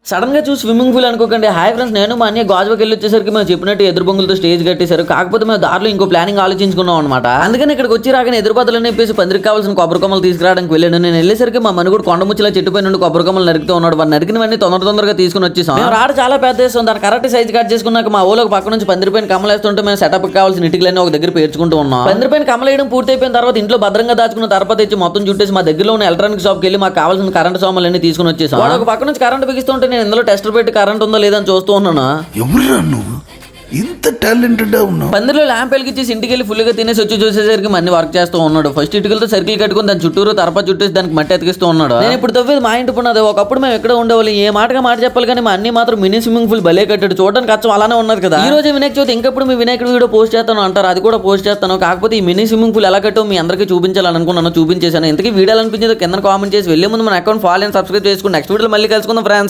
Sudden గా చూసి swimming pool అనుకోకండి. హాయ్ ఫ్రెండ్స్, నేను మా అన్నయ్య గాజువాకి వెళ్ళి వచ్చేసరికి మేము చెప్పినట్టు ఎదురు బొంగులతో స్టేజ్ కట్టేశారు. కాకపోతే మేము దారిలో ఇంకో ప్లానింగ్ ఆలోచించుకున్నాం అనమాట. అందుకని ఇక్కడికి వచ్చి రాగానే ఎదురు బదులు చెప్పేసి పందిరికి కావాల్సిన కొబ్బరి కొమ్మలు తీసుకురావడానికి వెళ్ళాను. నేను వెళ్ళేసరికి మా మనుగుడు కొండముచ్చిలా చెట్టుపై నుండి కొబ్బరి కొమ్మలు నరుకుతూ ఉన్నాడు. వాడు నరికినవన్నీ తొందరగా తీసుకుని వచ్చేసాం. మేము రాడు చాలా పెద్ద వేస్తాం, దాని కరెక్ట్ సైజ్ కట్ చేసుకున్నాక మా ఊళ్ళో పక్క నుంచి పందిరిపైన కమ్మలు వేస్తుంటే మేము సెటప్ కావాల్సిన ఇటుకలన్నీ ఒక దగ్గర పేర్చుకుంటూ ఉన్నాం. పందిరిపైన కమ్మలు వేయడం పూర్తి అయిపోయిన తర్వాత ఇంట్లో భద్రంగా దాచుకున్న తర్వాత తెచ్చి మొత్తం చుట్టేసి మా దగ్గరలో ఉన్న ఎలక్ట్రానిక్ షాప్కి వెళ్ళి మాకు కావాల్సిన కరెంట్ సామాన్లన్నీ తీసుకుని వచ్చేసాం. వాడు ఒక పక్క నుంచి కరెంట్ బిగిస్తుంటే నేను ఇందులో టెస్టర్ పెట్టి కరెంట్ ఉందో లేదని చూస్తూ ఉన్నాను. ఎవరురా నువ్వు ఇంత టాలెంటెడ్ ఉన్నావు? పందిరిలో ల్యాంప్ వెలిగించేసి ఇంటికి వెళ్ళి ఫుల్ గా తినేసి వచ్చి చూసేసరికి మన్ని వర్క్ చేస్తూ ఉన్నాడు. ఫస్ట్ ఇటుకలతో సర్కిల్ కట్టుకుని దాని చుట్టూరు తరపా చుట్టేసి దానికి మట్టి ఎతికిస్తూ ఉన్నాడు. నేను ఇప్పుడు తవ్వేది మా ఇంటి పున్నది. ఒకప్పుడు మేము ఎక్కడ ఉండేవాళ్ళు, ఏ మాటగా మాట చెప్పాలి కానీ మా అన్ని మాత్రం మినీ స్విమ్మింగ్ పూల్ భలే కట్టాడు. చూడడానికి అచ్చం అలానే ఉన్నది కదా. ఈ రోజు వినాయక చవితి, ఇంకప్పుడు మీ వినాయకుడు వీడియో పోస్ట్ చేస్తాను అంటారు, అది కూడా పోస్ట్ చేస్తాను. కాకపోతే ఈ మినీ స్విమ్మింగ్ పూల్ ఎలా కట్టో మీ అందరికీ చూపించాలని అనుకున్నాను, చూపించేశాను. ఇంతకీ వీడియో అనిపించేది కింద కామెంట్ చేసి వెళ్ళే ముందు మన అకౌంట్ ఫాలో అండ్ సబ్స్క్రైబ్ చేసుకుని నెక్స్ట్ వీడియో మళ్ళీ కలుసుకుందాం ఫ్రెండ్స్.